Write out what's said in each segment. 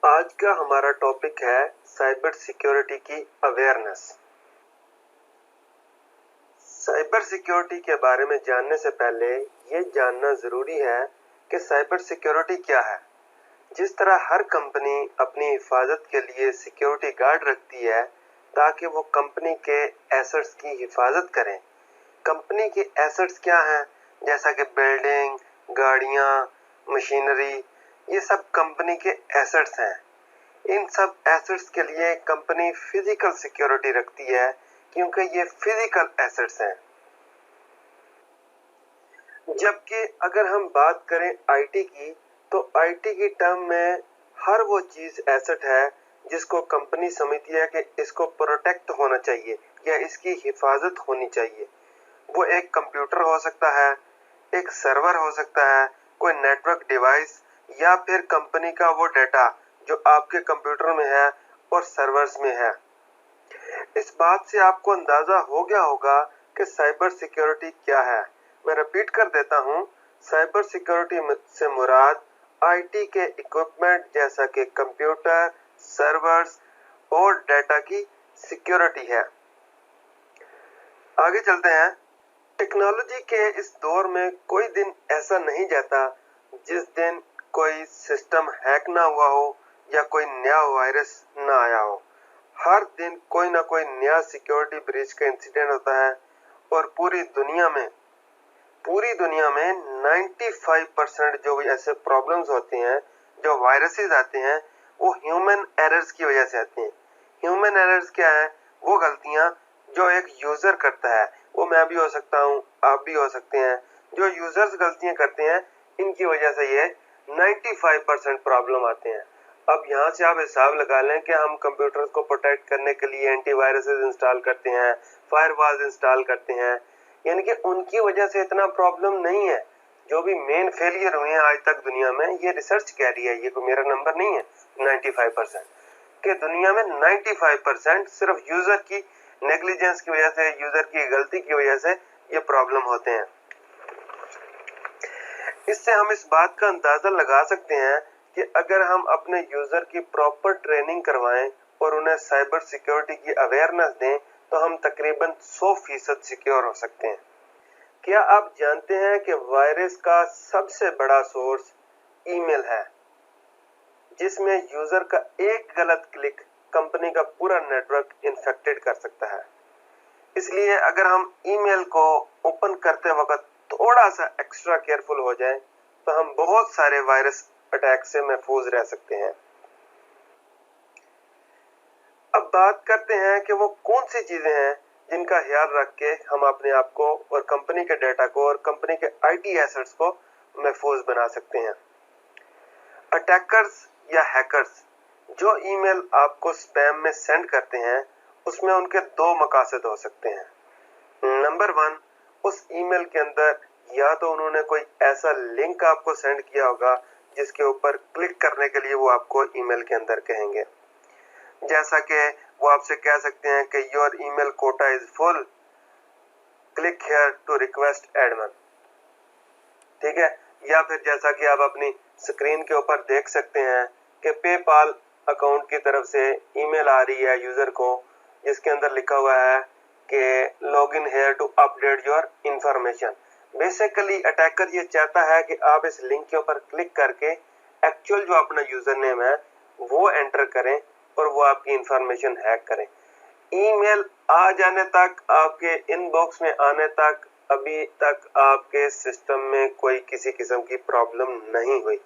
आज का हमारा टॉपिक है साइबर सिक्योरिटी की अवेयरनेस। साइबर सिक्योरिटी के बारे में जानने से पहले ये जानना जरूरी है कि साइबर सिक्योरिटी क्या है। जिस तरह हर कंपनी अपनी हिफाजत के लिए सिक्योरिटी गार्ड रखती है ताकि वो कंपनी के एसेट्स की हिफाजत करें। कंपनी के एसेट्स क्या हैं? जैसा कि बिल्डिंग, गाड़ियां, मशीनरी, ये सब कंपनी के एसेट्स हैं। इन सब एसेट्स के लिए कंपनी फिजिकल सिक्योरिटी रखती है क्योंकि ये फिजिकल एसेट्स हैं। जबकि अगर हम बात करें आईटी की, तो आईटी की टर्म में हर वो चीज एसेट है जिसको कंपनी समझती है कि इसको प्रोटेक्ट होना चाहिए या इसकी हिफाजत होनी चाहिए। वो एक कंप्यूटर हो सकता है, एक सर्वर हो सकता है, कोई नेटवर्क डिवाइस, या फिर कंपनी का वो डेटा जो आपके कंप्यूटर में है और सर्वर्स में है। इस बात से आपको अंदाजा हो गया होगा कि साइबर सिक्योरिटी क्या है। मैं रिपीट कर देता हूँ, साइबर सिक्योरिटी से मुराद आईटी के इक्विपमेंट जैसा कि कंप्यूटर, सर्वर्स और डेटा की सिक्योरिटी है। आगे चलते हैं। टेक्नोलॉजी के इस दौर में कोई दिन ऐसा नहीं जाता जिस दिन कोई सिस्टम हैक ना हुआ हो या कोई नया वायरस ना आया हो। हर दिन कोई ना कोई नया सिक्योरिटी ब्रीच का इंसिडेंट होता है और पूरी दुनिया में 95% जो भी ऐसे प्रॉब्लम्स होते हैं, जो वायरसेस आते हैं, वो ह्यूमन एरर्स की वजह से आते हैं। ह्यूमन एरर्स क्या है? वो गलतियां जो एक यूजर करता है, वो मैं भी हो सकता हूँ, आप भी हो सकते हैं। जो यूजर्स गलतियां करते हैं, इनकी वजह से ये 95% प्रॉब्लम आते हैं। अब यहाँ से आप हिसाब लगा लें कि हम कंप्यूटर्स को प्रोटेक्ट करने के लिए एंटीवायरसेस इंस्टॉल करते हैं, फायरवॉल्स इंस्टॉल करते हैं, यानी कि उनकी वजह से इतना प्रॉब्लम नहीं है। जो भी मेन फेलियर हुए हैं आज तक दुनिया में, ये रिसर्च कह रही है, ये कोई मेरा नंबर नहीं है। 95% के दुनिया में 95% सिर्फ यूजर की नेग्लिजेंस की वजह से, यूजर की गलती की वजह से ये प्रॉब्लम होते हैं। इससे हम इस बात का अंदाजा लगा सकते हैं कि अगर हम अपने यूजर की प्रॉपर ट्रेनिंग करवाएं और उन्हें साइबर सिक्योरिटी की अवेयरनेस दें तो हम तकरीबन 100% सिक्योर हो सकते हैं। क्या आप जानते हैं कि वायरस का सबसे बड़ा सोर्स ईमेल है, जिसमें यूजर का एक गलत क्लिक कंपनी का पूरा नेटवर्क इन्फेक्टेड कर सकता है। इसलिए अगर हम ईमेल को ओपन करते वक्त थोड़ा सा एक्स्ट्रा केयरफुल हो जाएं, तो हम बहुत सारे वायरस अटैक से महफूज रह सकते हैं। अब बात करते हैं कि वो कौन सी चीजें हैं जिनका ख्याल रख के हम अपने आप को और कंपनी के डेटा को और कंपनी के आईटी एसेट्स को महफूज बना सकते हैं। अटैकर्स या हैकर्स जो ईमेल आपको स्पैम में सेंड करते हैं, उसमें उनके दो मकासद हो सकते हैं। नंबर 1, उस ईमेल के अंदर या तो उन्होंने कोई ऐसा लिंक आपको सेंड किया होगा जिसके ऊपर क्लिक करने के लिए वो आपको ईमेल के अंदर कहेंगे, जैसा कि वो आपसे कह सकते हैं कि your email quota is full, click here to request admin. ठीक है। या फिर जैसा कि आप अपनी स्क्रीन के ऊपर देख सकते हैं कि पेपाल अकाउंट की तरफ से ईमेल आ रही है यूजर को, जिसके अंदर लिखा हुआ है कि log in here to update your information. Basically attacker ये चाहता है कि आप इस लिंक के ऊपर क्लिक करके एक्चुअल जो अपना यूजर नेम है वो एंटर करें और वो आपकी इंफॉर्मेशन हैक करें। ईमेल आ जाने तक, आपके इनबॉक्स में आने तक, अभी तक आपके सिस्टम में कोई किसी किस्म की प्रॉब्लम नहीं हुई।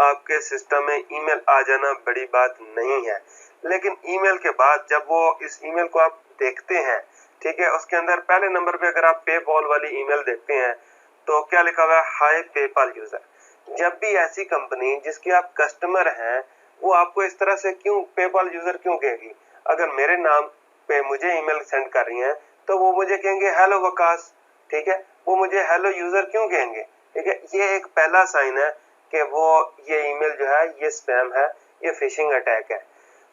आपके सिस्टम में ईमेल आ जाना बड़ी बात नहीं है। लेकिन ईमेल के बाद जब वो इस ईमेल को आप देखते हैं, ठीक है, उसके अंदर पहले नंबर पे अगर आप पेपॉल वाली ईमेल देखते हैं तो क्या लिखा हुआ है? हाय पेपाल यूजर। जब भी ऐसी कंपनी जिसके आप कस्टमर हैं वो आपको इस तरह से क्यों पेपाल यूजर क्यों कहेगी? अगर मेरे नाम पे मुझे ईमेल सेंड कर रही हैं तो वो मुझे कहेंगे हेलो वकास। ठीक है, वो मुझे हेलो यूजर क्यों कहेंगे? ठीक है, ये एक पहला साइन है कि वो ये ईमेल जो है ये स्पैम है, ये फिशिंग अटैक है।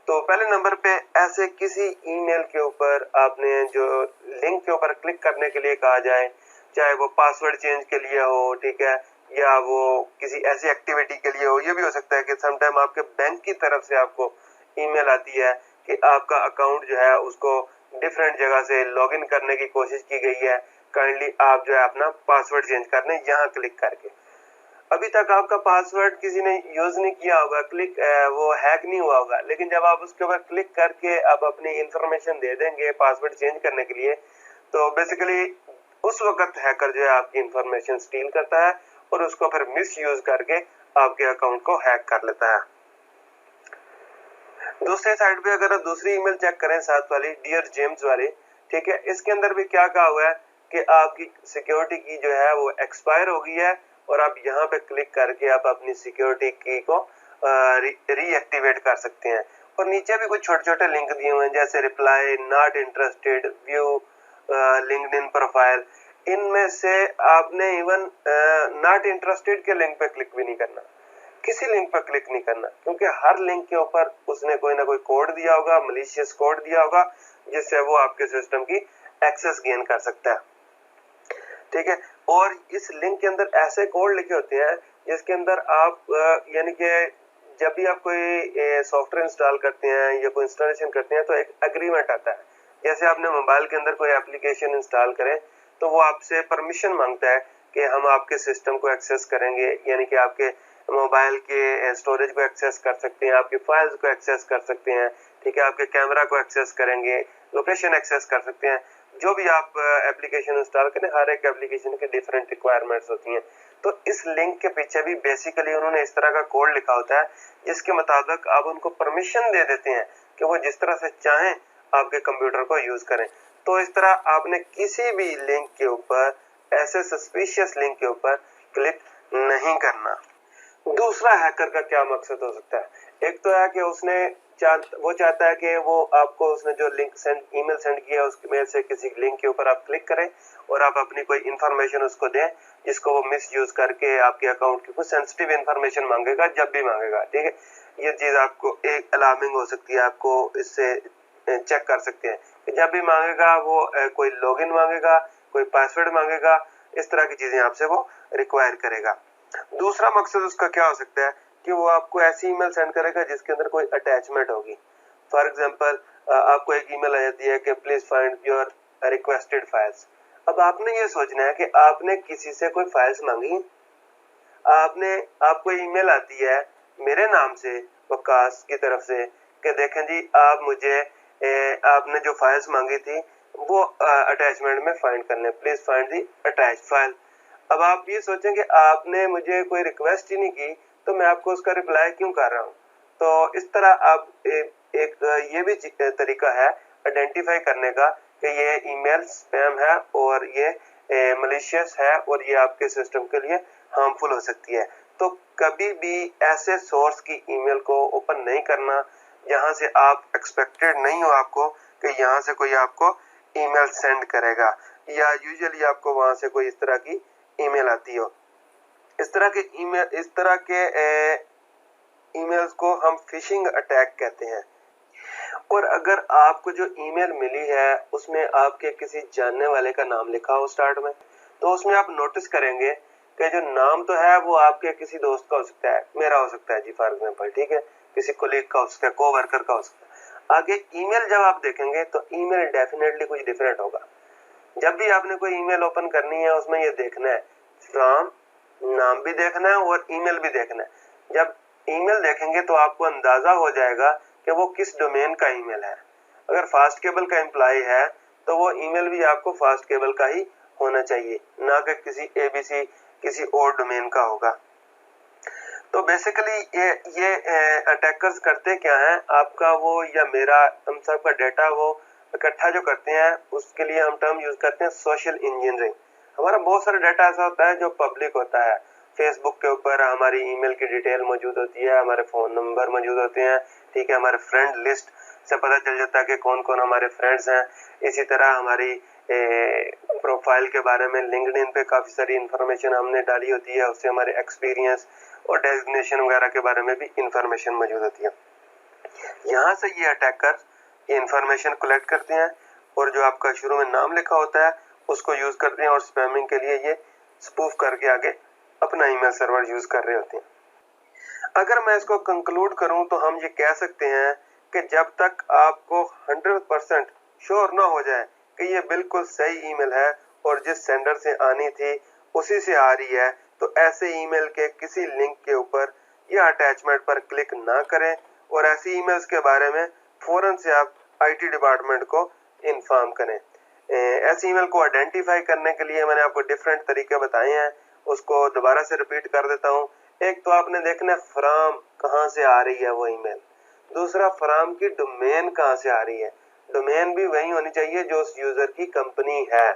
तो पहले नंबर पे ऐसे किसी ईमेल के ऊपर आपने जो लिंक के ऊपर क्लिक करने के लिए कहा जाए, चाहे वो पासवर्ड चेंज के लिए हो, ठीक है, या वो किसी ऐसी एक्टिविटी के लिए हो। ये भी हो सकता है कि समटाइम आपके बैंक की तरफ से आपको ईमेल आती है कि आपका अकाउंट जो है उसको डिफरेंट जगह से लॉगिन करने की कोशिश की गई है, काइंडली आप जो है अपना पासवर्ड चेंज कर लें यहाँ क्लिक करके। अभी तक आपका पासवर्ड किसी ने यूज नहीं किया होगा, वो हैक नहीं हुआ होगा, लेकिन जब आप उसके ऊपर क्लिक करके आप अपनी इंफॉर्मेशन दे देंगे पासवर्ड चेंज करने के लिए, तो बेसिकली उस वक्त हैकर जो है आपकी इंफॉर्मेशन स्टील करता है और उसको फिर मिस यूज करके आपके अकाउंट को हैक कर लेता है। दूसरी साइड पे अगर आप दूसरी ईमेल चेक करें, साथ वाली डियर जेम्स वाली, ठीक है, इसके अंदर भी क्या कहा हुआ है कि आपकी सिक्योरिटी की जो है वो एक्सपायर हो गई है और आप यहाँ पे क्लिक करके आप अपनी सिक्योरिटी की को रीएक्टिवेट कर सकते हैं। और नीचे भी कुछ छोटे छोटे लिंक दिए हुए हैं, जैसे reply, not interested, view LinkedIn profile. इनमें से आपने इवन नॉट इंटरेस्टेड के लिंक पे क्लिक भी नहीं करना, किसी लिंक पर क्लिक नहीं करना, क्योंकि हर लिंक के ऊपर उसने कोई ना कोई कोड दिया होगा, मलिशियस कोड दिया होगा, जिससे वो आपके सिस्टम की एक्सेस गेन कर सकता है। ठीक है, और इस लिंक के अंदर ऐसे कोड लिखे होते हैं जिसके अंदर आप यानी कि जब भी आप कोई सॉफ्टवेयर इंस्टॉल करते हैं या कोई इंस्टॉलेशन करते हैं तो एक एग्रीमेंट आता है। जैसे आपने मोबाइल के अंदर कोई एप्लीकेशन इंस्टॉल करें तो वो आपसे परमिशन मांगता है कि हम आपके सिस्टम को एक्सेस करेंगे, यानी कि आपके मोबाइल के स्टोरेज को एक्सेस कर सकते हैं, आपकी फाइल्स को एक्सेस कर सकते हैं, ठीक है, आपके कैमरा को एक्सेस करेंगे, लोकेशन एक्सेस कर सकते हैं। जो भी आप एप्लीकेशन इंस्टॉल करें, हर एक एप्लीकेशन की डिफरेंट रिक्वायरमेंट्स होती हैं। तो इस लिंक के पीछे भी बेसिकली उन्होंने इस तरह का कोड लिखा होता है जिसके मुताबिक आप उनको परमिशन दे देते हैं कि वो जिस तरह से चाहें आपके कंप्यूटर को यूज करें। तो इस तरह आपने किसी भी लिंक के ऊपर, ऐसे सस्पिशियस लिंक के ऊपर क्लिक नहीं करना। दूसरा हैकर का क्या मकसद हो सकता है? एक तो है कि वो चाहता है कि वो आपको, उसने जो लिंक ईमेल सेंड किया उसके मेल से किसी लिंक के ऊपर आप क्लिक करें और आप अपनी कोई इंफॉर्मेशन उसको दें, जिसको वो मिस यूज करके आपके अकाउंट की कुछ सेंसिटिव इंफॉर्मेशन मांगेगा जब भी मांगेगा। ठीक है, ये चीज आपको एक अलार्मिंग हो सकती है, आपको इससे चेक कर सकते हैं कि जब भी मांगेगा वो कोई लॉगिन मांगेगा, कोई पासवर्ड मांगेगा, इस तरह की चीजें आपसे वो रिक्वायर करेगा। दूसरा मकसद उसका क्या हो सकता है कि वो आपको ऐसी ईमेल सेंड करेगा जिसके अंदर कोई अटैचमेंट होगी। फॉर एग्जांपल, आपको एक ईमेल आ जाती है कि please find your requested files. अब आपने ये सोचना है कि आपने किसी से कोई फाइल्स मांगी, आपको ईमेल आती है मेरे नाम से, वकास की तरफ से, कि देखें जी आप मुझे आपने जो फाइल्स मांगी थी वो अटैचमेंट में फाइंड करने, please find the attach file. अब आप ये सोचें कि आपने मुझे कोई रिक्वेस्ट ही नहीं की तो मैं आपको उसका रिप्लाई क्यों कर रहा हूँ। तो इस तरह आप ये भी तरीका है आइडेंटिफाई करने का कि ये ईमेल स्पैम है और ये मलिशियस है और ये आपके सिस्टम के लिए हार्मफुल हो सकती है। तो कभी भी ऐसे सोर्स की ईमेल को ओपन नहीं करना जहां से आप एक्सपेक्टेड नहीं हो आपको कि यहाँ से कोई आपको ईमेल सेंड करेगा, या यूजुअली आपको वहां से कोई इस तरह की ईमेल आती हो। इस तरह के ईमेल्स को हम फिशिंग अटैक कहते हैं। और अगर आपको जो ईमेल मिली है उसमें आपके किसी जानने वाले का नाम लिखा हो स्टार्ट में, तो उसमें आप नोटिस करेंगे कि जो नाम तो है वो आपके किसी दोस्त का हो सकता है, मेरा हो सकता है जी फॉर एग्जांपल, ठीक है, किसी कोलीग का हो सकता है, कोवर्कर का हो सकता है। आगे ईमेल जब आप देखेंगे तो ईमेल डेफिनेटली कुछ डिफरेंट होगा। जब भी आपने कोई ईमेल ओपन करनी है उसमें ये देखना है फ्रॉम, नाम भी देखना है और ईमेल भी देखना है। जब ईमेल देखेंगे तो आपको अंदाजा हो जाएगा कि वो किस डोमेन का ईमेल है। अगर फास्ट केबल का एम्प्लॉय है तो वो ईमेल भी आपको फास्ट केबल का ही होना चाहिए, ना कि किसी एबीसी किसी और डोमेन का होगा। तो बेसिकली ये अटैकर्स करते क्या हैं, आपका वो या मेरा, हम सबका डेटा वो इकट्ठा जो करते हैं उसके लिए हम टर्म यूज करते हैं सोशल इंजीनियरिंग। हमारा बहुत सारा डाटा ऐसा होता है जो पब्लिक होता है। फेसबुक के ऊपर हमारी ईमेल की डिटेल मौजूद होती है, हमारे फोन नंबर मौजूद होते हैं, ठीक है, हमारे फ्रेंड लिस्ट से पता चल जाता है कि कौन कौन हमारे फ्रेंड्स हैं। इसी तरह हमारी प्रोफाइल के बारे में लिंक्डइन पे काफ़ी सारी इंफॉर्मेशन हमने डाली होती है, उससे हमारे एक्सपीरियंस और डेजिग्नेशन वगैरह के बारे में भी इंफॉर्मेशन मौजूद होती है। यहाँ से ये अटैकर ये इंफॉर्मेशन कलेक्ट करते हैं और जो आपका शुरू में नाम लिखा होता है उसको यूज करते हैं और स्पैमिंग के लिए ये स्पूफ करके आगे अपना ईमेल सर्वर यूज कर रहे होते हैं। अगर मैं इसको कंक्लूड करूं तो हम ये कह सकते हैं कि जब तक आपको 100% श्योर ना हो जाए कि ये बिल्कुल सही ईमेल है और जिस सेंडर से आनी थी उसी से आ रही है, तो ऐसे ईमेल के किसी लिंक के ऊपर या अटैचमेंट पर क्लिक ना करें और ऐसी ईमेल्स के बारे में फौरन से आप आईटी डिपार्टमेंट को इन्फॉर्म करें। ऐसी ईमेल को आइडेंटिफाई करने के लिए मैंने आपको डिफरेंट तरीके बताए हैं, उसको दोबारा से रिपीट कर देता हूँ। एक तो आपने देखना फ्रॉम कहाँ से आ रही है वो ईमेल, दूसरा फ्रॉम की डोमेन कहाँ से आ रही है, डोमेन भी वही होनी चाहिए जो उस यूजर की कंपनी है।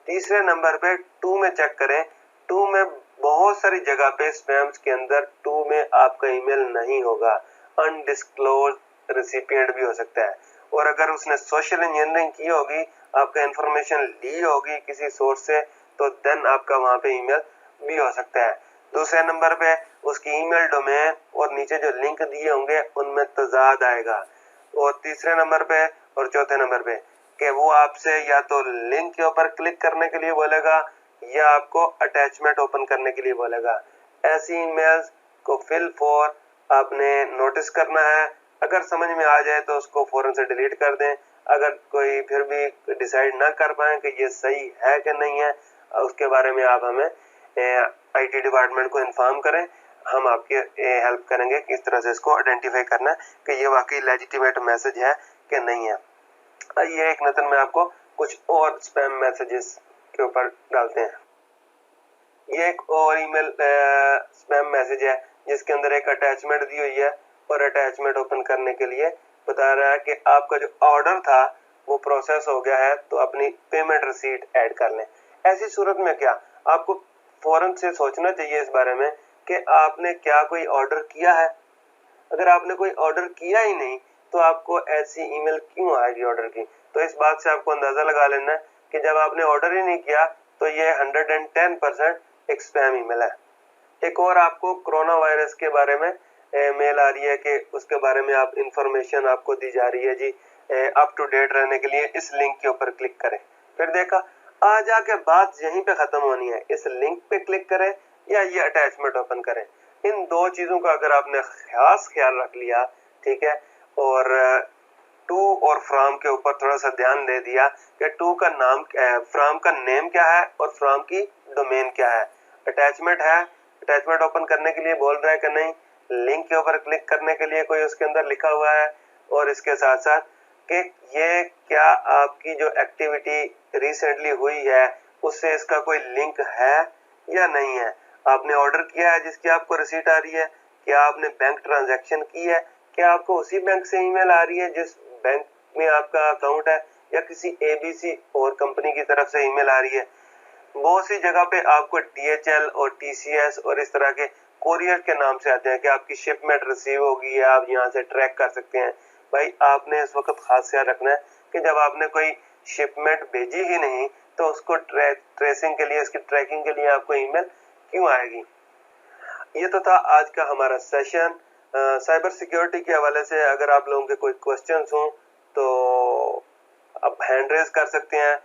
तीसरे नंबर पे टू में चेक करें, टू में बहुत सारी जगह पे स्पैम्स के अंदर टू में आपका ईमेल नहीं होगा, अनडिस्क्लोज रेसिपिएंट भी हो सकता है। और अगर उसने सोशल इंजीनियरिंग की होगी, आपका इंफॉर्मेशन ली होगी किसी सोर्स से, तो देन आपका वहां पे ईमेल भी हो सकता है। दूसरे नंबर पे उसकी ईमेल डोमेन और नीचे जो लिंक दिए होंगे उनमें तजाद आएगा। और तीसरे नंबर पे और चौथे नंबर पे कि वो आपसे या तो लिंक के ऊपर क्लिक करने के लिए बोलेगा या आपको अटैचमेंट ओपन करने के लिए बोलेगा। ऐसी ईमेल्स को फिल फॉर आपने नोटिस करना है। अगर समझ में आ जाए तो उसको फौरन से डिलीट कर दें। अगर कोई फिर भी डिसाइड ना कर पाए कि ये सही है कि नहीं है, उसके बारे में आप हमें आईटी डिपार्टमेंट को इन्फॉर्म करें, हम आपकी हेल्प करेंगे किस तरह से इसको आइडेंटिफाई करना है कि ये वाकई लेजिटिमेट मैसेज है कि नहीं है। ये एक नजर में आपको कुछ और स्पैम मैसेजेस के ऊपर डालते हैं। ये एक और ईमेल स्पैम मैसेज है जिसके अंदर एक अटैचमेंट दी हुई है और अटैचमेंट ओपन करने के लिए बता रहा है कि आपका जो ऑर्डर था वो प्रोसेस हो गया है, तो अपनी पेमेंट रिसीट ऐड कर लें। ऐसी सूरत में क्या आपको फौरन से सोचना चाहिए इस बारे में कि आपने क्या कोई ऑर्डर किया है। अगर आपने कोई ऑर्डर किया ही नहीं तो आपको ऐसी ईमेल क्यों आएगी ऑर्डर की। तो इस बात से आपको अंदाजा लगा लेना है कि जब आपने ऑर्डर ही नहीं किया तो ये 110% एक स्पैम ईमेल है। एक और आपको कोरोना वायरस के बारे में मेल आ रही है कि उसके बारे में आप इंफॉर्मेशन आपको दी जा रही है जी, अप टू डेट रहने के लिए इस लिंक के ऊपर क्लिक करें। फिर देखा आ जाके बात यहीं पे खत्म होनी है, इस लिंक पे क्लिक करें या ये अटैचमेंट ओपन करें। इन दो चीजों का अगर आपने खास ख्याल रख लिया, ठीक है, और टू और फ्रॉम के ऊपर थोड़ा सा ध्यान दे दिया कि टू का नाम, फ्रॉम का नेम क्या है और फ्रॉम की डोमेन क्या है, अटैचमेंट है, अटैचमेंट ओपन करने के लिए बोल रहा है कि नहीं, लिंक के ऊपर क्लिक करने के लिए कोई उसके अंदर लिखा हुआ है, और इसके साथ साथ कि ये क्या आपकी जो एक्टिविटी रिसेंटली हुई है उससे इसका कोई लिंक है या नहीं है। आपने ऑर्डर किया है जिसकी आपको रिसीट आ रही है, क्या आपने बैंक ट्रांजैक्शन की है, क्या आपको उसी बैंक से ईमेल आ रही है जिस बैंक में आपका अकाउंट है, या किसी एबीसी और कंपनी की तरफ से ईमेल आ रही है। बहुत सी जगह पे आपको DHL और TCS और इस तरह के कोरियर के नाम से आते हैं कि आपकी शिपमेंट रिसीव होगी है, आप यहाँ से ट्रैक कर सकते हैं। भाई आपने इस वक्त खास ख्याल रखना है कि जब आपने कोई शिपमेंट भेजी ही नहीं तो उसको ट्रेसिंग के लिए, उसकी ट्रैकिंग के लिए आपको ईमेल क्यों आएगी। ये तो था आज का हमारा सेशन साइबर सिक्योरिटी के हवाले से। अगर आप लोगों के कोई क्वेश्चंस हों तो आप हैंड रेज कर सकते हैं